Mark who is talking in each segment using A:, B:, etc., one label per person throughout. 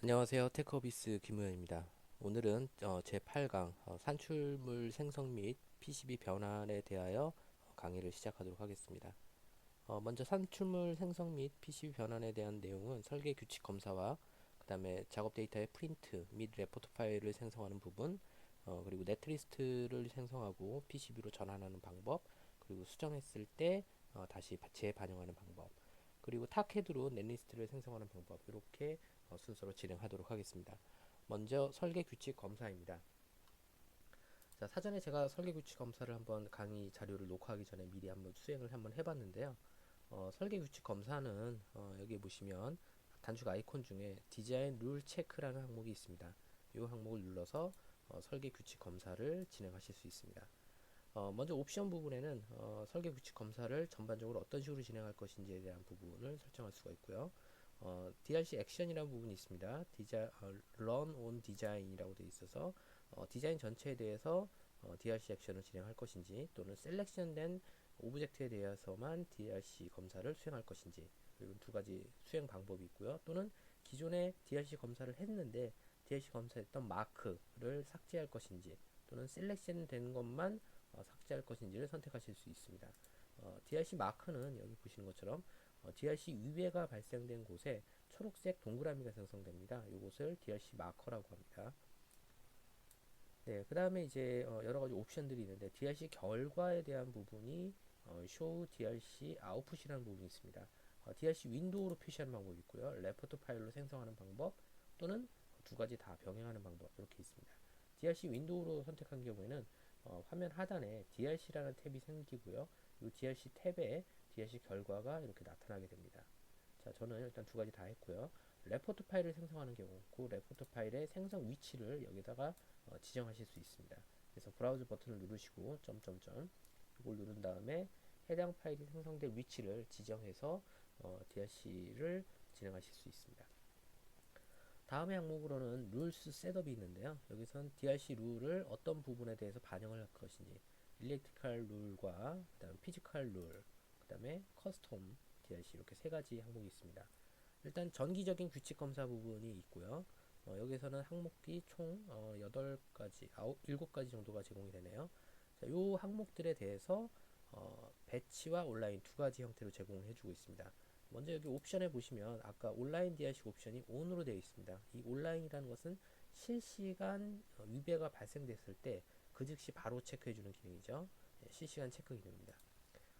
A: 안녕하세요. 테크어비스 김우현입니다. 오늘은 제8강 산출물 생성 및 PCB 변환에 대하여 강의를 시작하도록 하겠습니다. 먼저 산출물 생성 및 PCB 변환에 대한 내용은 설계 규칙 검사와 그 다음에 작업 데이터의 프린트 및 레포트 파일을 생성하는 부분, 그리고 네트리스트를 생성하고 PCB로 전환하는 방법, 그리고 수정했을 때 다시 재반영하는 방법, 그리고 타캐드로 넷리스트를 생성하는 방법, 이렇게 순서로 진행하도록 하겠습니다. 먼저 설계 규칙 검사입니다. 자, 사전에 제가 설계 규칙 검사를 한번 강의 자료를 녹화하기 전에 미리 한번 수행을 한번 해봤는데요. 설계 규칙 검사는 여기 보시면 단축 아이콘 중에 디자인 룰 체크라는 항목이 있습니다. 이 항목을 눌러서 설계 규칙 검사를 진행하실 수 있습니다. 먼저 옵션 부분에는 설계 규칙 검사를 전반적으로 어떤 식으로 진행할 것인지에 대한 부분을 설정할 수가 있고요. DRC 액션이라는 부분이 있습니다. Run on Design이라고 되어 있어서 디자인 전체에 대해서 DRC 액션을 진행할 것인지, 또는 셀렉션된 오브젝트에 대해서만 DRC 검사를 수행할 것인지, 이런 두 가지 수행 방법이 있고요. 또는 기존에 DRC 검사를 했는데 DRC 검사했던 마크를 삭제할 것인지, 또는 셀렉션 된 것만 삭제할 것인지를 선택하실 수 있습니다. DRC 마크는 여기 보시는 것처럼 DRC 위배가 발생된 곳에 초록색 동그라미가 생성됩니다. 이것을 DRC 마커라고 합니다. 네, 그 다음에 이제 여러 가지 옵션들이 있는데 DRC 결과에 대한 부분이 Show DRC Output이라는 부분이 있습니다. DRC 윈도우로 표시하는 방법이 있고요. 레포트 파일로 생성하는 방법, 또는 두 가지 다 병행하는 방법, 이렇게 있습니다. DRC 윈도우로 선택한 경우에는 화면 하단에 DRC라는 탭이 생기고요. 이 DRC 탭에 DRC 결과가 이렇게 나타나게 됩니다. 자, 저는 일단 두 가지 다 했고요. 레포트 파일을 생성하는 경우, 그 레포트 파일의 생성 위치를 여기다가 지정하실 수 있습니다. 그래서 브라우저 버튼을 누르시고 점점점 이걸 누른 다음에 해당 파일이 생성될 위치를 지정해서 DRC를 진행하실 수 있습니다. 다음의 항목으로는 룰스 셋업이 있는데요. 여기선 DRC 룰을 어떤 부분에 대해서 반영을 할 것인지, 일렉트리컬 룰과 그다음 피지컬 룰, 그다음에 커스텀 DRC, 이렇게 세 가지 항목이 있습니다. 일단 전기적인 규칙 검사 부분이 있고요. 여기서는 항목이 총 8가지, 7가지 정도가 제공이 되네요. 자, 이 항목들에 대해서 배치와 온라인 두 가지 형태로 제공을 해주고 있습니다. 먼저 여기 옵션에 보시면 아까 온라인 DRC 옵션이 ON으로 되어 있습니다. 이 온라인이라는 것은 실시간 위배가 발생됐을 때 그 즉시 바로 체크해주는 기능이죠. 실시간 체크 기능입니다.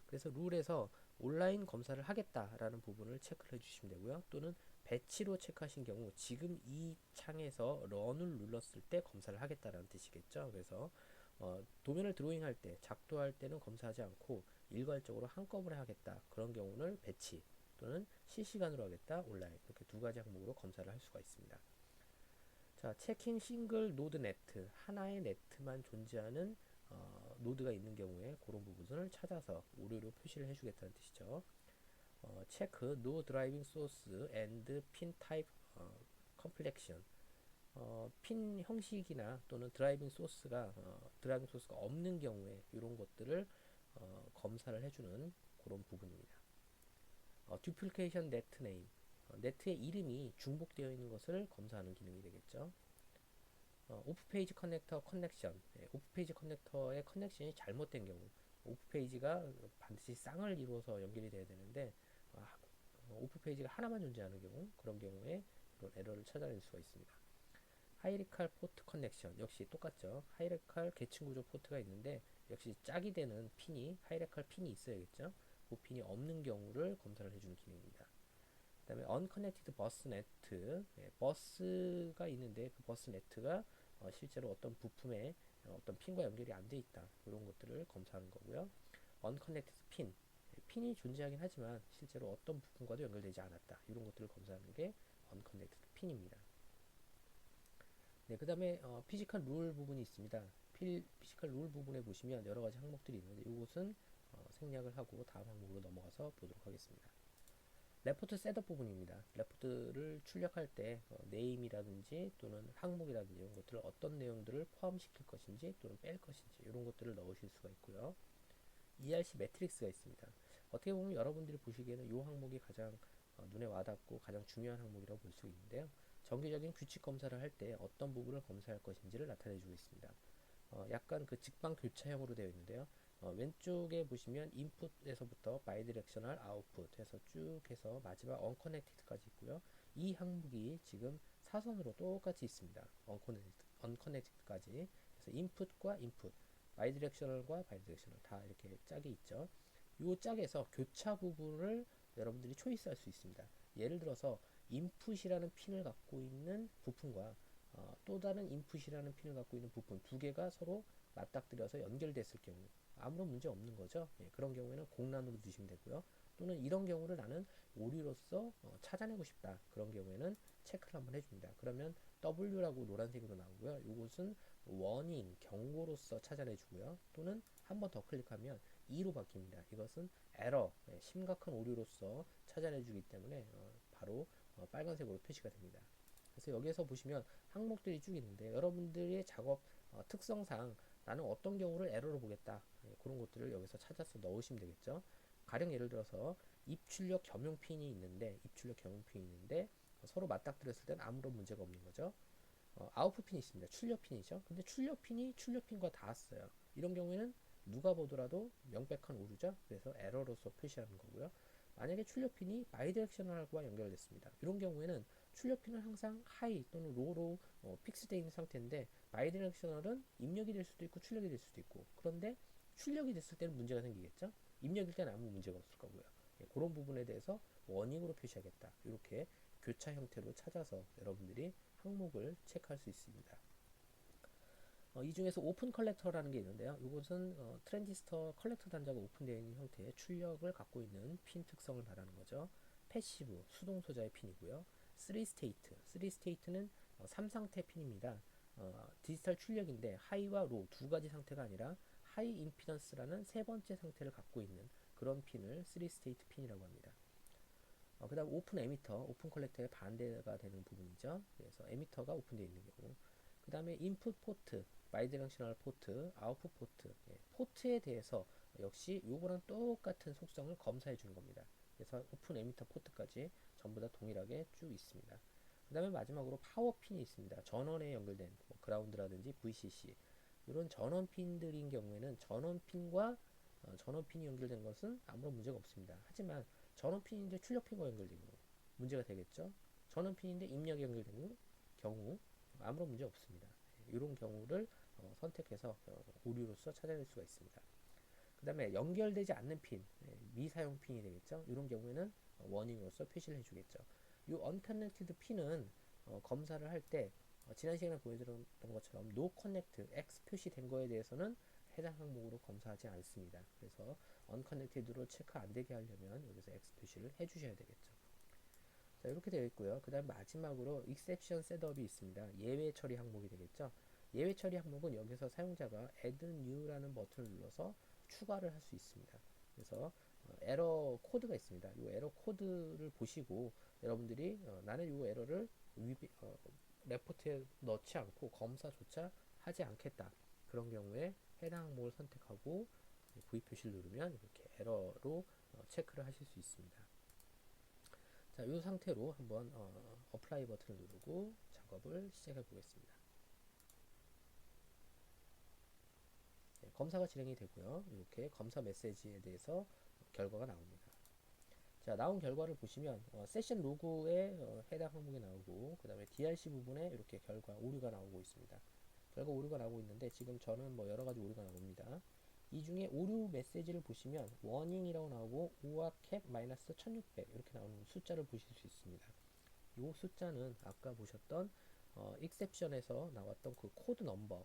A: 그래서 룰에서 온라인 검사를 하겠다라는 부분을 체크를 해주시면 되고요. 또는 배치로 체크하신 경우 지금 이 창에서 런을 눌렀을 때 검사를 하겠다라는 뜻이겠죠. 그래서 도면을 드로잉할 때, 작도할 때는 검사하지 않고 일괄적으로 한꺼번에 하겠다, 그런 경우는 배치, 또는 실시간으로 하겠다, 온라인, 이렇게 두 가지 항목으로 검사를 할 수가 있습니다. 자, 체킹 싱글 노드 네트, 하나의 네트만 존재하는 노드가 있는 경우에 그런 부분을 찾아서 오류로 표시를 해주겠다는 뜻이죠. 체크 no driving source and pin type complexion. 핀 형식이나 또는 드라이빙 소스가 없는 경우에 이런 것들을 검사를 해주는 그런 부분입니다. duplication net name, 네트의 이름이 중복되어 있는 것을 검사하는 기능이 되겠죠. 오프 페이지 커넥터 커넥션, 오프 페이지 커넥터의 커넥션이 잘못된 경우, 오프 페이지가 반드시 쌍을 이루어서 연결이 돼야 되는데 오프 페이지가 하나만 존재하는 경우, 그런 경우에 이런 에러를 찾아낼 수가 있습니다. 하이리칼 포트 커넥션 역시 똑같죠. 하이리칼 계층 구조 포트가 있는데 역시 짝이 되는 핀이, 하이리칼 핀이 있어야겠죠. 그 핀이 없는 경우를 검사를 해주는 기능입니다. 그 다음에 unconnected bus net, 버스가 있는데 그 버스 네트가 실제로 어떤 부품에 어떤 핀과 연결이 안 돼 있다, 이런 것들을 검사하는 거고요. unconnected pin, 핀이 존재하긴 하지만 실제로 어떤 부품과도 연결되지 않았다, 이런 것들을 검사하는 게 unconnected pin입니다. 네, 그 다음에 피지컬 룰 부분이 있습니다. 피지컬 룰 부분에 보시면 여러 가지 항목들이 있는데 이것은 생략을 하고 다음 항목으로 넘어가서 보도록 하겠습니다. 레포트 셋업 부분입니다. 레포트를 출력할 때 네임이라든지 또는 항목이라든지 이런 것들을 어떤 내용들을 포함시킬 것인지 또는 뺄 것인지 이런 것들을 넣으실 수가 있고요. ERC 매트릭스가 있습니다. 어떻게 보면 여러분들이 보시기에는 이 항목이 가장 눈에 와닿고 가장 중요한 항목이라고 볼 수 있는데요. 정기적인 규칙 검사를 할 때 어떤 부분을 검사할 것인지를 나타내주고 있습니다. 약간 그 직방 교차형으로 되어 있는데요. 왼쪽에 보시면 인풋에서부터 바이디렉셔널 아웃풋 해서 쭉 해서 마지막 언커넥티드까지 있고요. 이 항목이 지금 사선으로 똑같이 있습니다. 언커넥티드까지. 그래서 인풋과 인풋, 바이디렉셔널과 바이디렉셔널 다 이렇게 짝이 있죠. 이 짝에서 교차 부분을 여러분들이 초이스할 수 있습니다. 예를 들어서 인풋이라는 핀을 갖고 있는 부품과 또 다른 인풋이라는 핀을 갖고 있는 부품 두 개가 서로 맞닥뜨려서 연결됐을 경우 아무런 문제 없는 거죠. 예, 그런 경우에는 공란으로 두시면 되고요. 또는 이런 경우를 나는 오류로서 찾아내고 싶다. 그런 경우에는 체크를 한번 해줍니다. 그러면 W라고 노란색으로 나오고요. 이것은 워닝, 경고로서 찾아내주고요. 또는 한 번 더 클릭하면 E로 바뀝니다. 이것은 에러, 심각한 오류로서 찾아내주기 때문에 바로 빨간색으로 표시가 됩니다. 그래서 여기에서 보시면 항목들이 쭉 있는데 여러분들의 작업 특성상 나는 어떤 경우를 에러로 보겠다. 그런 것들을 여기서 찾아서 넣으시면 되겠죠. 가령 예를 들어서 입출력 겸용 핀이 있는데 서로 맞닥뜨렸을 때는 아무런 문제가 없는 거죠. 아웃풋 핀이 있습니다. 출력 핀이죠. 근데 출력 핀이 출력 핀과 닿았어요. 이런 경우에는 누가 보더라도 명백한 오류죠. 그래서 에러로서 표시하는 거고요. 만약에 출력 핀이 바이디렉셔널과 연결됐습니다. 이런 경우에는 출력 핀은 항상 하이 또는 로로 픽스되어 있는 상태인데 바이디렉셔널은 입력이 될 수도 있고 출력이 될 수도 있고 그런데 출력이 됐을 때는 문제가 생기겠죠. 입력일 때는 아무 문제가 없을 거고요. 그런 부분에 대해서 워닝으로 표시하겠다. 이렇게 교차 형태로 찾아서 여러분들이 항목을 체크할 수 있습니다. 이 중에서 오픈 컬렉터라는 게 있는데요. 이것은 트랜지스터 컬렉터 단자가 오픈되어 있는 형태의 출력을 갖고 있는 핀 특성을 말하는 거죠. 패시브, 수동 소자의 핀이고요. 3스테이트, 3스테이트는 3상태 핀입니다. 디지털 출력인데 하이와 로 두 가지 상태가 아니라 하이 임피던스라는 세 번째 상태를 갖고 있는 그런 핀을 3스테이트 핀이라고 합니다. 그 다음 오픈 에미터, 오픈 컬렉터의 반대가 되는 부분이죠. 그래서 에미터가 오픈되어 있는 경우. 그 다음에 인풋 포트, 바이디렉셔널 포트, 아웃풋 포트. 포트에 대해서 역시 요거랑 똑같은 속성을 검사해 주는 겁니다. 그래서 오픈 에미터 포트까지 전부 다 동일하게 쭉 있습니다. 그 다음에 마지막으로 파워 핀이 있습니다. 전원에 연결된 그라운드라든지 VCC 이런 전원 핀들인 경우에는 전원 핀과 전원 핀이 연결된 것은 아무런 문제가 없습니다. 하지만 전원 핀인데 출력 핀과 연결된 경우 문제가 되겠죠. 전원 핀인데 입력이 연결된 경우 아무런 문제 없습니다. 이런 경우를 선택해서 오류로서 찾아낼 수가 있습니다. 그 다음에 연결되지 않는 핀, 미사용 핀이 되겠죠. 이런 경우에는 워닝으로서 표시를 해주겠죠. 이 unconnected 핀은 검사를 할 때 지난 시간에 보여드렸던 것처럼 no connect, X 표시된 거에 대해서는 해당 항목으로 검사하지 않습니다. 그래서 unconnected로 체크 안 되게 하려면 여기서 X 표시를 해주셔야 되겠죠. 자, 이렇게 되어 있고요. 그 다음 마지막으로 exception 셋업이 있습니다. 예외 처리 항목이 되겠죠. 예외 처리 항목은 여기서 사용자가 add new라는 버튼을 눌러서 추가를 할 수 있습니다. 그래서 에러 코드가 있습니다. 이 에러 코드를 보시고 여러분들이 나는 이 에러를 레포트에 넣지 않고 검사조차 하지 않겠다. 그런 경우에 해당 항목을 선택하고 V 표시를 누르면 이렇게 에러로 체크를 하실 수 있습니다. 자, 이 상태로 한번 어플라이 버튼을 누르고 작업을 시작해 보겠습니다. 네, 검사가 진행이 되고요. 이렇게 검사 메시지에 대해서 결과가 나옵니다. 자, 나온 결과를 보시면 세션 로그에 해당 항목이 나오고 그 다음에 DRC 부분에 이렇게 결과 오류가 나오고 있습니다. 결과 오류가 나오고 있는데 지금 저는 뭐 여러가지 오류가 나옵니다. 이 중에 오류 메시지를 보시면 워닝이라고 나오고 오와 캡 마이너스 1600 이렇게 나오는 숫자를 보실 수 있습니다. 이 숫자는 아까 보셨던 익셉션에서 나왔던 그 코드 넘버,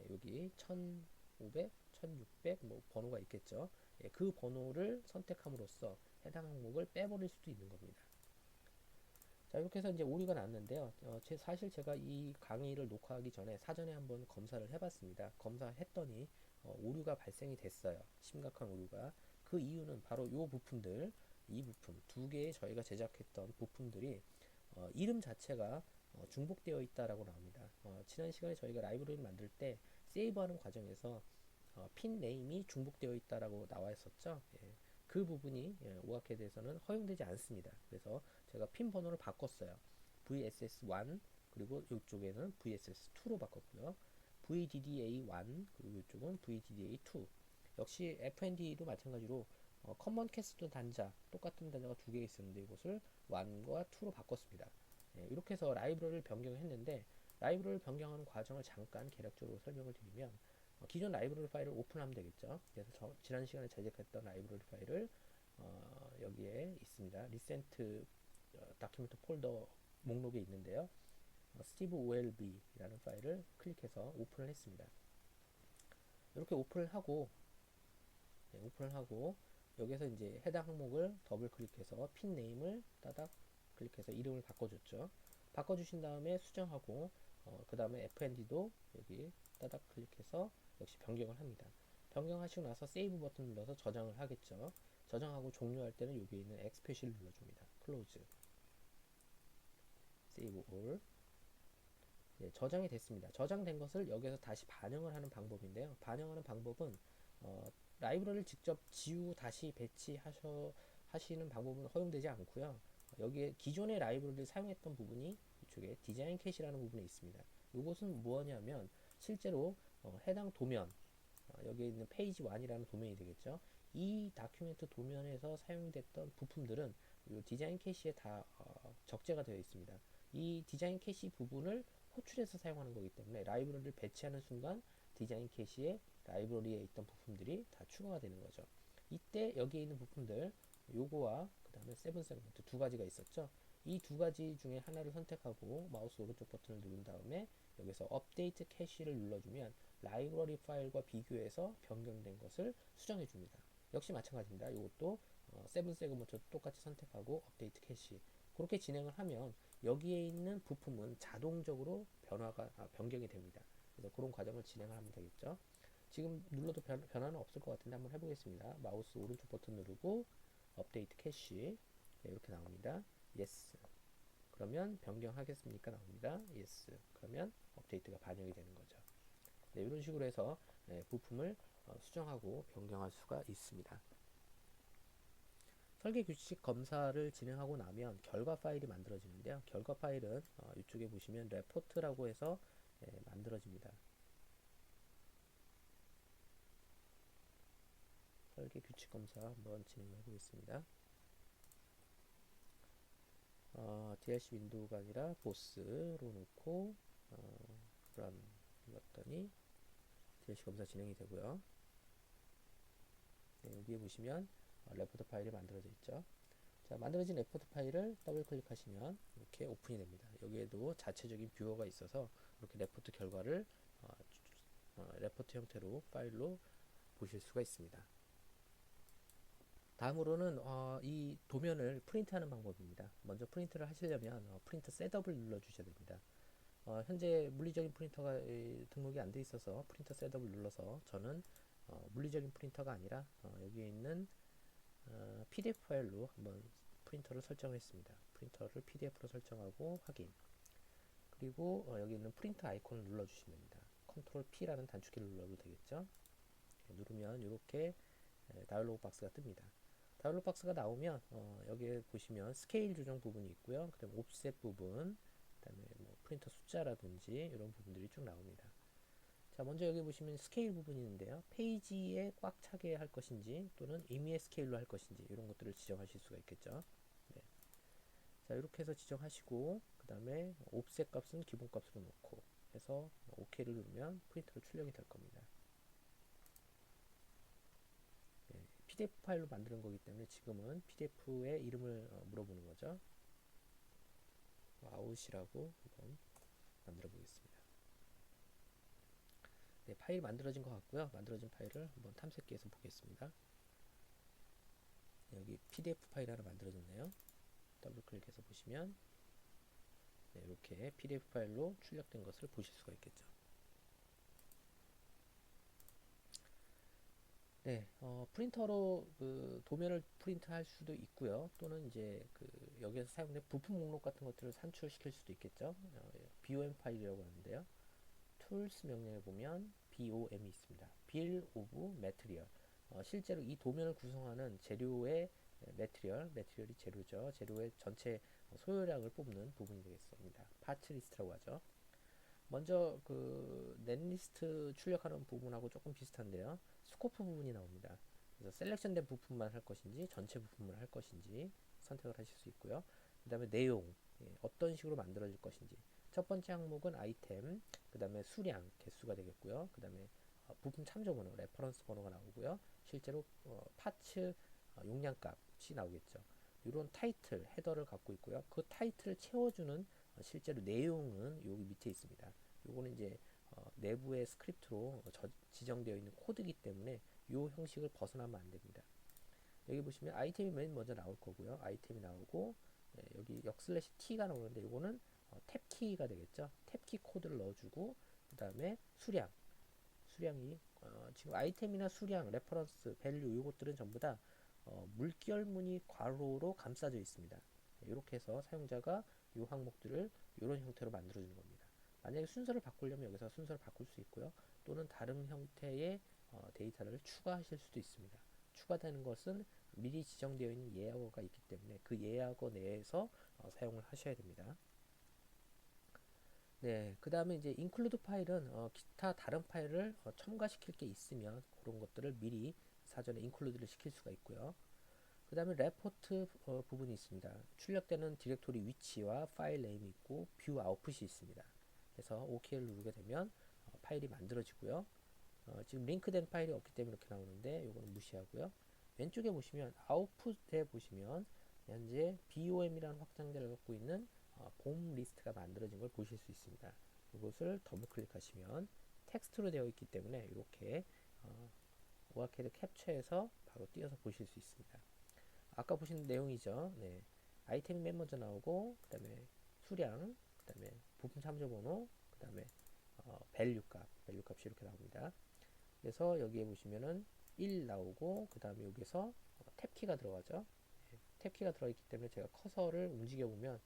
A: 여기 1500, 1600 뭐 번호가 있겠죠. 그 번호를 선택함으로써 해당 항목을 빼버릴 수도 있는 겁니다. 자, 이렇게 해서 이제 오류가 났는데요. 사실 제가 이 강의를 녹화하기 전에 사전에 한번 검사를 해봤습니다. 검사했더니 오류가 발생이 됐어요. 심각한 오류가. 그 이유는 바로 이 부품 두 개의 저희가 제작했던 부품들이 이름 자체가 중복되어 있다라고 나옵니다. 지난 시간에 저희가 라이브러리를 만들 때 세이브하는 과정에서 핀 네임이 중복되어 있다라고 나와 있었죠. 예. 그 부분이 오아캐드에서는 허용되지 않습니다. 그래서 제가 핀 번호를 바꿨어요. VSS1 그리고 이쪽에는 VSS2로 바꿨고요. VDDA1 그리고 이쪽은 VDDA2. 역시 FND도 마찬가지로 커먼 캐스트 단자 똑같은 단자가 두 개 있었는데 이것을 1과 2로 바꿨습니다. 이렇게 해서 라이브러리를 변경했는데 라이브러리를 변경하는 과정을 잠깐 개략적으로 설명을 드리면 기존 라이브러리 파일을 오픈하면 되겠죠. 그래서 지난 시간에 제작했던 라이브러리 파일을 여기에 있습니다. 리센트 다큐멘트 폴더 목록에 있는데요. 스티브 OLB라는 파일을 클릭해서 오픈을 했습니다. 이렇게 오픈을 하고 여기서 이제 해당 항목을 더블 클릭해서 핀 네임을 따닥 클릭해서 이름을 바꿔줬죠. 바꿔주신 다음에 수정하고 그 다음에 FND도 여기 따닥 클릭해서 역시 변경을 합니다. 변경하시고 나서 세이브 버튼 눌러서 저장을 하겠죠. 저장하고 종료할 때는 여기에 있는 X 표시를 눌러줍니다. 클로즈, 세이브 올. 네, 저장이 됐습니다. 저장된 것을 여기서 다시 반영을 하는 방법인데요. 반영하는 방법은 라이브러리를 직접 지우고 다시 하시는 방법은 허용되지 않고요. 여기에 기존의 라이브러리를 사용했던 부분이 이쪽에 디자인 캐시라는 부분에 있습니다. 이것은 뭐냐면 실제로 해당 도면 여기에 있는 페이지 1이라는 도면이 되겠죠. 이 다큐멘트 도면에서 사용됐던 부품들은 이 디자인 캐시에 다 적재가 되어 있습니다. 이 디자인 캐시 부분을 호출해서 사용하는 거기 때문에 라이브러리를 배치하는 순간 디자인 캐시에 라이브러리에 있던 부품들이 다 추가가 되는 거죠. 이때 여기에 있는 부품들 요거와 그 다음에 세븐 세그먼트 두 가지가 있었죠. 이 두 가지 중에 하나를 선택하고 마우스 오른쪽 버튼을 누른 다음에 여기서 업데이트 캐시를 눌러주면 라이브러리 파일과 비교해서 변경된 것을 수정해 줍니다. 역시 마찬가지입니다. 이것도 세븐 세그먼트 똑같이 선택하고 업데이트 캐시 그렇게 진행을 하면 여기에 있는 부품은 자동적으로 변경이 됩니다. 그래서 그런 과정을 진행을 하면 되겠죠. 지금 눌러도 변화는 없을 것 같은데 한번 해보겠습니다. 마우스 오른쪽 버튼 누르고 업데이트 캐시 네, 이렇게 나옵니다. yes. 그러면 변경하겠습니까? 나옵니다. yes. 그러면 업데이트가 반영이 되는 거죠. 네, 이런 식으로 해서 부품을 수정하고 변경할 수가 있습니다. 설계 규칙 검사를 진행하고 나면 결과 파일이 만들어지는데요. 결과 파일은 이쪽에 보시면 레포트라고 해서 만들어집니다. 설계 규칙 검사 한번 진행해 보겠습니다. DLC 윈도우가 아니라 보스로 놓고 런 눌렀더니 DLC 검사 진행이 되고요. 네, 여기에 보시면 레포트 파일이 만들어져 있죠. 자, 만들어진 레포트 파일을 더블 클릭하시면 이렇게 오픈이 됩니다. 여기에도 자체적인 뷰어가 있어서 이렇게 레포트 결과를 레포트 형태로 파일로 보실 수가 있습니다. 다음으로는 이 도면을 프린트하는 방법입니다. 먼저 프린트를 하시려면 프린트 셋업을 눌러 주셔야 됩니다. 현재 물리적인 프린터가 등록이 안 돼 있어서 프린터 셋업을 눌러서 저는 물리적인 프린터가 아니라 여기에 있는 PDF 파일로 한번 프린터를 설정했습니다. 프린터를 PDF로 설정하고 확인. 그리고 여기 있는 프린터 아이콘을 눌러주시면 됩니다. 컨트롤 P라는 단축키를 눌러도 되겠죠. 누르면 이렇게 다이얼로그 박스가 뜹니다. 다이얼로그 박스가 나오면 여기에 보시면 스케일 조정 부분이 있고요. 그 다음에 옵셋 부분, 그 다음에 뭐 프린터 숫자라든지 이런 부분들이 쭉 나옵니다. 자, 먼저 여기 보시면 스케일 부분이 있는데요. 페이지에 꽉 차게 할 것인지 또는 임의의 스케일로 할 것인지 이런 것들을 지정하실 수가 있겠죠. 네. 자, 이렇게 해서 지정하시고 그 다음에 옵셋 값은 기본 값으로 놓고 해서 OK를 누르면 프린터로 출력이 될 겁니다. 네, PDF 파일로 만드는 거기 때문에 지금은 PDF의 이름을 물어보는 거죠. 아웃이라고 한번 만들어 보겠습니다. 네, 파일 만들어진 것 같고요. 만들어진 파일을 한번 탐색기에서 보겠습니다. 여기 PDF 파일 하나 만들어졌네요. 더블 클릭해서 보시면 네, 이렇게 PDF 파일로 출력된 것을 보실 수가 있겠죠. 네, 프린터로 그 도면을 프린트할 수도 있고요. 또는 이제 그 여기에서 사용된 부품 목록 같은 것들을 산출시킬 수도 있겠죠. BOM 파일이라고 하는데요. 툴스 명령에 보면 BOM이 있습니다. Bill of Material. 실제로 이 도면을 구성하는 재료의 매트리얼이 재료죠. 재료의 전체 소요량을 뽑는 부분이 되겠습니다. 파츠 리스트라고 하죠. 먼저 그 넷리스트 출력하는 부분하고 조금 비슷한데요. 스코프 부분이 나옵니다. 그래서 셀렉션된 부품만 할 것인지 전체 부품을 할 것인지 선택을 하실 수 있고요. 그 다음에 내용, 어떤 식으로 만들어질 것인지. 첫 번째 항목은 아이템, 그 다음에 수량, 개수가 되겠고요. 그 다음에 부품 참조 번호, 레퍼런스 번호가 나오고요. 실제로 파츠 용량값이 나오겠죠. 이런 타이틀, 헤더를 갖고 있고요. 그 타이틀을 채워주는 실제로 내용은 여기 밑에 있습니다. 요거는 이제 내부의 스크립트로 지정되어 있는 코드이기 때문에 이 형식을 벗어나면 안 됩니다. 여기 보시면 아이템이 맨 먼저 나올 거고요. 아이템이 나오고 여기 역슬래시 t가 나오는데 이거는 탭키가 되겠죠. 탭키 코드를 넣어주고 그 다음에 수량이 지금 아이템이나 수량, 레퍼런스, 밸류 이것들은 전부 다 물결무늬 괄호로 감싸져 있습니다. 이렇게 해서 사용자가 이 항목들을 이런 형태로 만들어주는 겁니다. 만약에 순서를 바꾸려면 여기서 순서를 바꿀 수 있고요. 또는 다른 형태의 데이터를 추가하실 수도 있습니다. 추가되는 것은 미리 지정되어 있는 예약어가 있기 때문에 그 예약어 내에서 사용을 하셔야 됩니다. 네, 그 다음에 이제 include 파일은 기타 다른 파일을 첨가시킬 게 있으면 그런 것들을 미리 사전에 include를 시킬 수가 있고요. 그 다음에 레포트 부분이 있습니다. 출력되는 디렉토리 위치와 파일 네임이 있고 뷰 아웃풋이 있습니다. 그래서 OK를 누르게 되면 파일이 만들어지고요. 지금 링크된 파일이 없기 때문에 이렇게 나오는데 이거는 무시하고요. 왼쪽에 보시면 아웃풋에 보시면 현재 BOM이라는 확장자를 갖고 있는 봄 리스트가 만들어진 걸 보실 수 있습니다. 이것을 더블 클릭하시면 텍스트로 되어 있기 때문에 이렇게 오아캐드 캡처해서 바로 띄어서 보실 수 있습니다. 아까 보신 내용이죠. 네. 아이템이 맨 먼저 나오고 그 다음에 수량, 그 다음에 부품 참조 번호, 그 다음에 밸류 값이 이렇게 나옵니다. 그래서 여기에 보시면은 1 나오고 그 다음에 여기서 탭키가 들어가죠. 탭키가 들어있기 때문에 제가 커서를 움직여 보면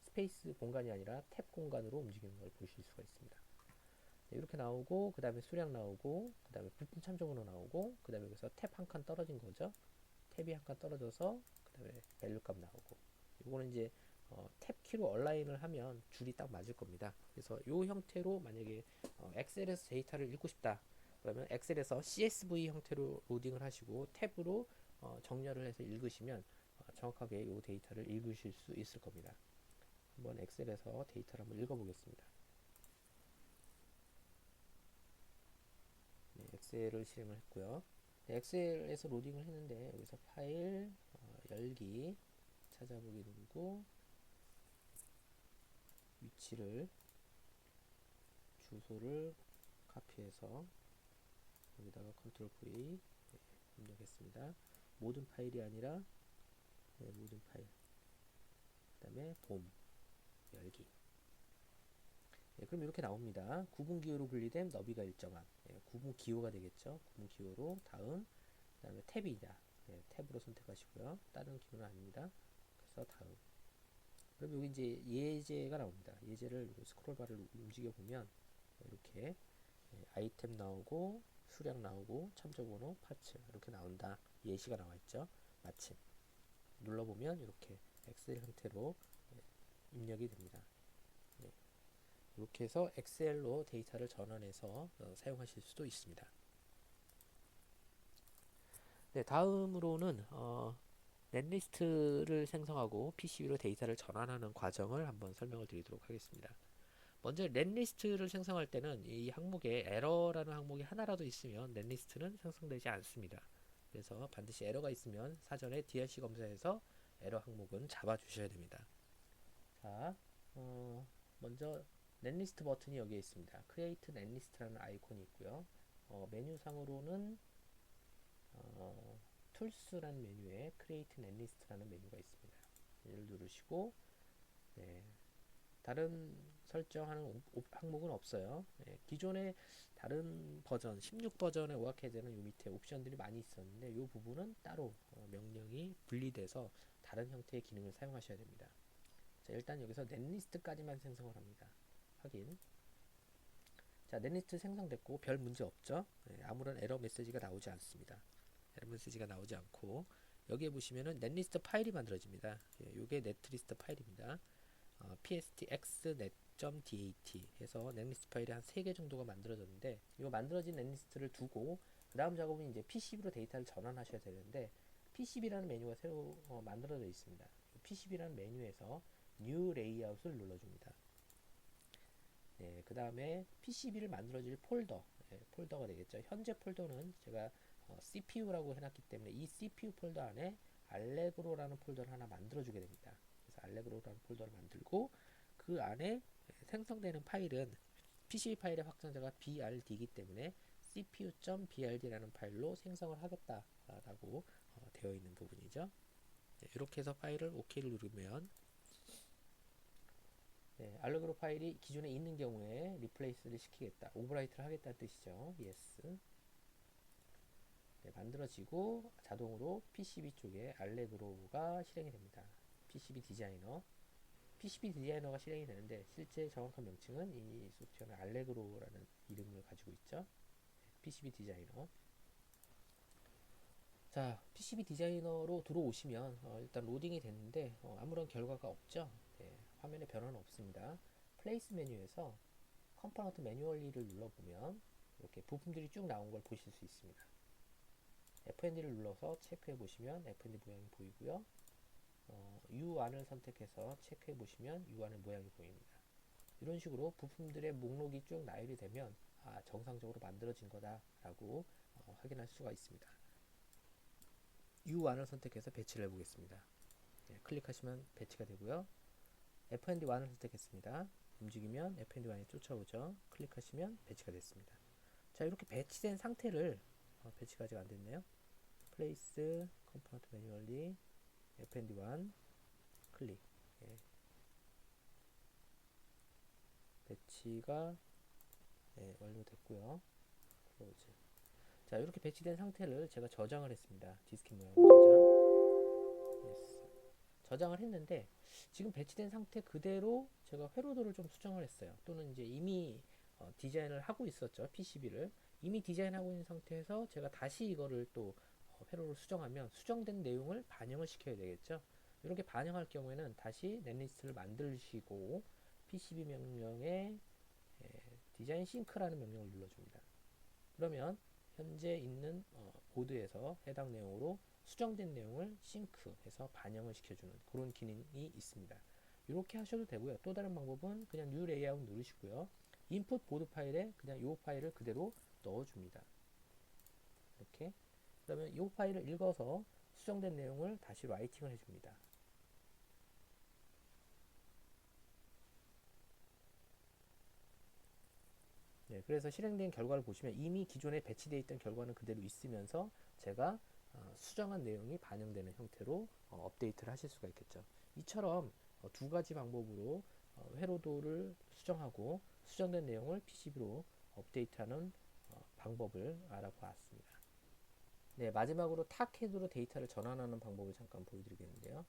A: 스페이스 공간이 아니라 탭 공간으로 움직이는 걸 보실 수가 있습니다. 이렇게 나오고 그 다음에 수량 나오고 그 다음에 부품 참조 번호 나오고 그 다음에 여기서 탭 한 칸 떨어진 거죠. 탭이 한 칸 떨어져서 그 다음에 밸류 값 나오고 이거는 이제 탭 키로 얼라인을 하면 줄이 딱 맞을 겁니다. 그래서 이 형태로 만약에 엑셀에서 데이터를 읽고 싶다 그러면 엑셀에서 CSV 형태로 로딩을 하시고 탭으로 정렬을 해서 읽으시면 정확하게 이 데이터를 읽으실 수 있을 겁니다. 한번 엑셀에서 데이터를 한번 읽어보겠습니다. 네, 엑셀을 실행을 했고요. 네, 엑셀에서 로딩을 했는데 여기서 파일 열기 찾아보기 누르고 위치를 주소를 카피해서 여기다가 컨트롤 V 입력했습니다. 모든 파일이 아니라 모든 파일 그 다음에 봄 열기 그럼 이렇게 나옵니다. 구분 기호로 분리된 너비가 일정함 구분 기호가 되겠죠. 구분 기호로 다음 그 다음에 탭이다 탭으로 선택하시고요. 다른 기호는 아닙니다. 그래서 다음 그럼 여기 이제 예제가 나옵니다. 예제를 스크롤바를 움직여 보면 이렇게 아이템 나오고 수량 나오고 참조번호 파츠 이렇게 나온다. 예시가 나와 있죠. 마침 눌러보면 이렇게 엑셀 형태로 입력이 됩니다. 이렇게 해서 엑셀로 데이터를 전환해서 사용하실 수도 있습니다. 네, 다음으로는 넷리스트를 생성하고 PCB로 데이터를 전환하는 과정을 한번 설명을 드리도록 하겠습니다. 먼저 넷리스트를 생성할 때는 이 항목에 에러라는 항목이 하나라도 있으면 넷리스트는 생성되지 않습니다. 그래서 반드시 에러가 있으면 사전에 DRC 검사해서 에러 항목은 잡아 주셔야 됩니다. 자, 먼저 넷리스트 버튼이 여기에 있습니다. Create 넷리스트라는 아이콘이 있고요. 메뉴상으로는 툴스라는 메뉴에 Create 넷리스트라는 메뉴가 있습니다. 얘를 누르시고 네, 다른 설정하는 항목은 없어요. 기존의 다른 버전 16 버전의 오아캐드는 요 밑에 옵션들이 많이 있었는데 이 부분은 따로 명령이 분리돼서 다른 형태의 기능을 사용하셔야 됩니다. 자, 일단 여기서 넷리스트까지만 생성을 합니다. 확인. 자, 넷리스트 생성됐고 별 문제 없죠. 아무런 에러 메시지가 나오지 않습니다. 에러 메시지가 나오지 않고 여기에 보시면은 넷리스트 파일이 만들어집니다. 이게 넷리스트 파일입니다. pstx.net.dat 해서 넷리스트 파일이 한 3개 정도가 만들어졌는데, 이 만들어진 넷리스트를 두고 그 다음 작업은 이제 PCB로 데이터를 전환하셔야 되는데, PCB라는 메뉴가 새로 만들어져 있습니다. PCB라는 메뉴에서 New Layout을 눌러줍니다. 네, 그 다음에 PCB를 만들어질 폴더, 폴더가 되겠죠. 현재 폴더는 제가 CPU라고 해놨기 때문에 이 CPU 폴더 안에 알레그로라는 폴더를 하나 만들어주게 됩니다. 그래서 알레그로라는 폴더를 만들고 그 안에 생성되는 파일은 PCB 파일의 확장자가 BRD이기 때문에 cpu.brd라는 파일로 생성을 하겠다라고 되어 있는 부분이죠. 네, 이렇게 해서 파일을 OK를 누르면, 네, 알레그로 파일이 기존에 있는 경우에 리플레이스를 시키겠다, 오버라이트를 하겠다는 뜻이죠. Yes. 네, 만들어지고 자동으로 PCB 쪽에 알레그로가 실행이 됩니다. PCB 디자이너. PCB 디자이너가 실행이 되는데 실제 정확한 명칭은 이 소프트웨어는 알레그로라는 이름을 가지고 있죠. PCB 디자이너. 자, PCB 디자이너로 들어오시면 일단 로딩이 됐는데 아무런 결과가 없죠. 네, 화면에 변화는 없습니다. 플레이스 메뉴에서 컴포넌트 매뉴얼리를 눌러보면 이렇게 부품들이 쭉 나온 걸 보실 수 있습니다. FND를 눌러서 체크해 보시면 FND 모양이 보이고요. U1을 선택해서 체크해 보시면 U1의 모양이 보입니다. 이런 식으로 부품들의 목록이 쭉 나열이 되면 정상적으로 만들어진 거다라고 확인할 수가 있습니다. U1을 선택해서 배치를 해보겠습니다. 네, 클릭하시면 배치가 되고요. FND1을 선택했습니다. 움직이면 FND1이 쫓아오죠. 클릭하시면 배치가 됐습니다. 자, 이렇게 배치된 상태를 배치가 아직 안 됐네요. Place Component Manually FND1 클릭. 예, 배치가 완료됐고요. 클로즈. 자, 이렇게 배치된 상태를 제가 저장을 했습니다. 디스켓 모양으로 저장. yes. 저장을 했는데 지금 배치된 상태 그대로 제가 회로도를 좀 수정을 했어요. 또는 이제 이미 디자인을 하고 있었죠. PCB를 이미 디자인하고 있는 상태에서 제가 다시 이거를 또 회로를 수정하면 수정된 내용을 반영을 시켜야 되겠죠. 이렇게 반영할 경우에는 다시 넷리스트를 만드시고 PCB 명령에 디자인 싱크라는 명령을 눌러줍니다. 그러면 현재 있는 보드에서 해당 내용으로 수정된 내용을 싱크해서 반영을 시켜주는 그런 기능이 있습니다. 이렇게 하셔도 되고요. 또 다른 방법은 그냥 뉴 레이아웃 누르시고요. 인풋 보드 파일에 그냥 이 파일을 그대로 넣어줍니다. 이렇게. 그러면 이 파일을 읽어서 수정된 내용을 다시 라이팅을 해줍니다. 네, 그래서 실행된 결과를 보시면 이미 기존에 배치되어 있던 결과는 그대로 있으면서 제가 수정한 내용이 반영되는 형태로 업데이트를 하실 수가 있겠죠. 이처럼 두 가지 방법으로 회로도를 수정하고 수정된 내용을 PCB로 업데이트하는 방법을 알아보았습니다. 네, 마지막으로 타캐드로 데이터를 전환하는 방법을 잠깐 보여드리겠는데요.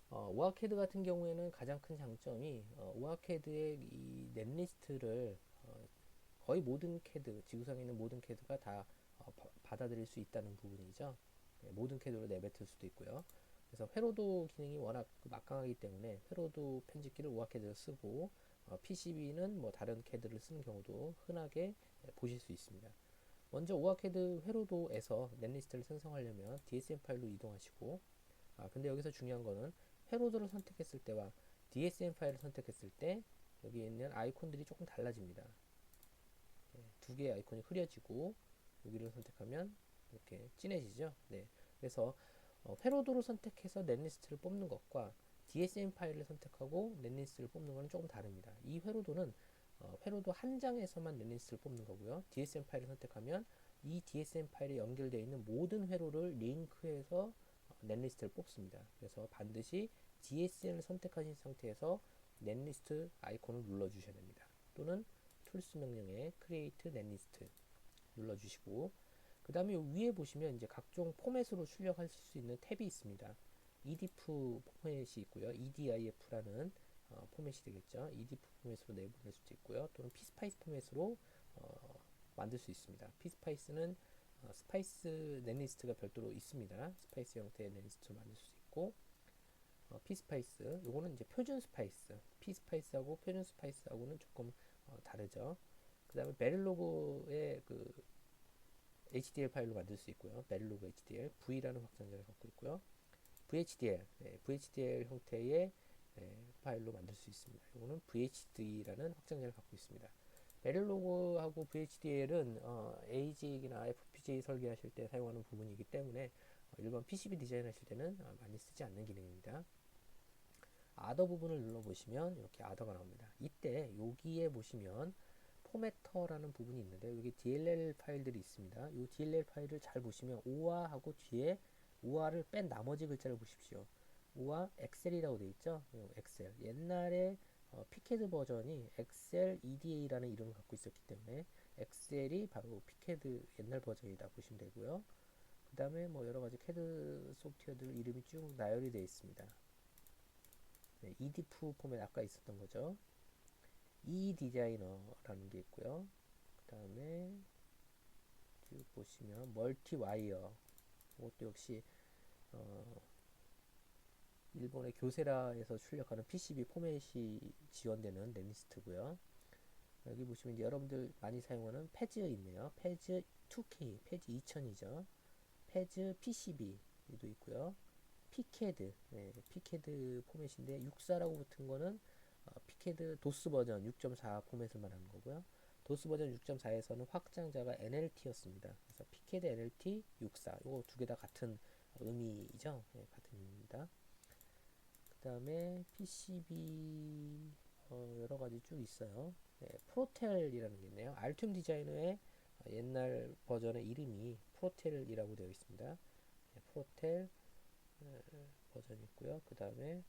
A: 오아캐드 같은 경우에는 가장 큰 장점이 오아캐드의 이 넷리스트를 거의 모든 캐드, 지구상에 있는 모든 캐드가 다 받아들일 수 있다는 부분이죠. 네, 모든 캐드로 내뱉을 수도 있고요. 그래서 회로도 기능이 워낙 막강하기 때문에 회로도 편집기를 오아캐드를 쓰고 PCB는 뭐 다른 캐드를 쓰는 경우도 흔하게 보실 수 있습니다. 먼저 오아캐드 회로도에서 넷리스트를 생성하려면 DSM 파일로 이동하시고, 근데 여기서 중요한 거는 회로도를 선택했을 때와 DSM 파일을 선택했을 때 여기 있는 아이콘들이 조금 달라집니다. 두 개의 아이콘이 흐려지고 여기를 선택하면 이렇게 진해지죠. 네, 그래서 회로도를 선택해서 넷리스트를 뽑는 것과 DSM 파일을 선택하고 넷리스트를 뽑는 것은 조금 다릅니다. 이 회로도는 회로도 한 장에서만 넷리스트를 뽑는 거고요. DSM 파일을 선택하면 이 DSM 파일에 연결되어 있는 모든 회로를 링크해서 넷리스트를 뽑습니다. 그래서 반드시 DSM을 선택하신 상태에서 넷리스트 아이콘을 눌러주셔야 됩니다. 또는 툴스 명령에 create netlist 눌러주시고, 그 다음에 위에 보시면 이제 각종 포맷으로 출력할 수 있는 탭이 있습니다. EDIF 포맷이 있고요. EDIF라는 포맷이 되겠죠. EDIF 포맷으로 내보낼 수도 있고요. 또는 PSPICE 포맷으로 만들 수 있습니다. PSPICE는 스파이스 넷리스트가 별도로 있습니다. 스파이스 형태의 넷리스트를 만들 수 있고, 피스파이스, 요거는 이제 표준 스파이스, 피스파이스하고 표준 스파이스하고는 조금 다르죠. 그 다음에 베릴로그의 그 HDL 파일로 만들 수 있고요. 베릴로그 HDL, V라는 확장자를 갖고 있고요. VHDL, VHDL 형태의 파일로 만들 수 있습니다. 이거는 VHD라는 확장자를 갖고 있습니다. 베릴로그하고 VHDL은 AGIG이나 FPGA 설계하실 때 사용하는 부분이기 때문에 일반 PCB 디자인하실 때는 많이 쓰지 않는 기능입니다. 아더 부분을 눌러보시면 이렇게 아더가 나옵니다. 이때 여기에 보시면 포매터라는 부분이 있는데 여기 DLL 파일들이 있습니다. 이 DLL 파일을 잘 보시면 오아하고 뒤에 오아를 뺀 나머지 글자를 보십시오. 오아 엑셀이라고 되어 있죠. 엑셀. 옛날에 피케드 버전이 엑셀 EDA라는 이름을 갖고 있었기 때문에 엑셀이 바로 피케드 옛날 버전이다 보시면 되고요. 그 다음에 뭐 여러 가지 캐드 소프트웨어들 이름이 쭉 나열이 되어 있습니다. EDF 포맷 아까 있었던 거죠. 디자이너라는 게 있고요. 그 다음에 쭉 보시면 멀티 와이어, 이것도 역시 일본의 교세라에서 출력하는 PCB 포맷이 지원되는 넷리스트고요. 여기 보시면 이제 여러분들 많이 사용하는 패즈 있네요. 패즈 2K, 패즈 2000이죠. 패즈 PCB도 있고요. 피케드, 피케드 포맷인데 64라고 붙은 거는 피케드 도스 버전 6.4 포맷을 말하는 거고요. 도스 버전 6.4에서는 확장자가 NLT였습니다. 그래서 피케드 NLT 64, 이거 두 개 다 같은 의미죠. 같은 의미입니다. 그 다음에 PCB 여러 가지 쭉 있어요. 프로텔이라는 게 있네요. 알툼 디자이너의 옛날 버전의 이름이 프로텔이라고 되어 있습니다. 프로텔 버전이 있고요. 그 다음에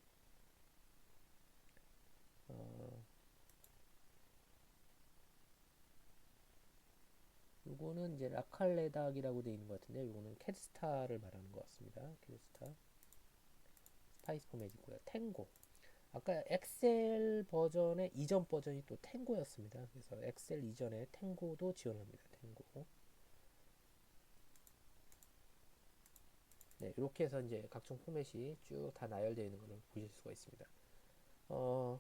A: 요거는 이제 라칼레닥이라고 되어 있는 것 같은데 요거는 캐드스타를 말하는 것 같습니다. 캐드스타 스파이스 포맷이고요. 탱고, 아까 엑셀 버전의 이전 버전이 또 탱고였습니다. 그래서 엑셀 이전에 탱고도 지원합니다. 탱고. 네, 이렇게 해서 이제 각종 포맷이 쭉 다 나열되어 있는 것을 보실 수가 있습니다.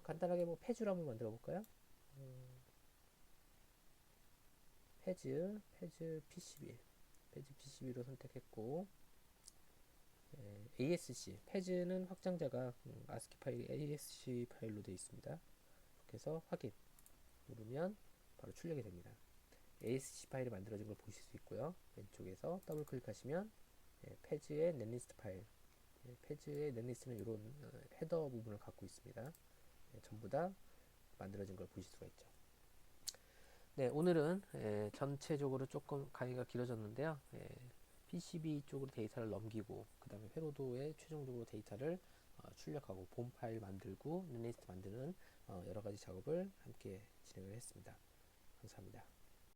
A: 간단하게 뭐 패즈로 한번 만들어 볼까요? 패즈 PCB, 패즈 PCB로 선택했고, ASC, 패즈는 확장자가 ASCII 파일이 ASC 파일로 되어 있습니다. 이렇게 해서 확인 누르면 바로 출력이 됩니다. ASC 파일이 만들어진 걸 보실 수 있고요. 왼쪽에서 더블 클릭하시면 패즈의 넷리스트 파일, 패즈의 넷리스트는 이런 헤더 부분을 갖고 있습니다. 전부 다 만들어진 걸 보실 수가 있죠. 네, 오늘은 전체적으로 조금 강의가 길어졌는데요. PCB 쪽으로 데이터를 넘기고 그 다음에 회로도에 최종적으로 데이터를 출력하고 본 파일 만들고 넷리스트 만드는 여러 가지 작업을 함께 진행을 했습니다. 감사합니다.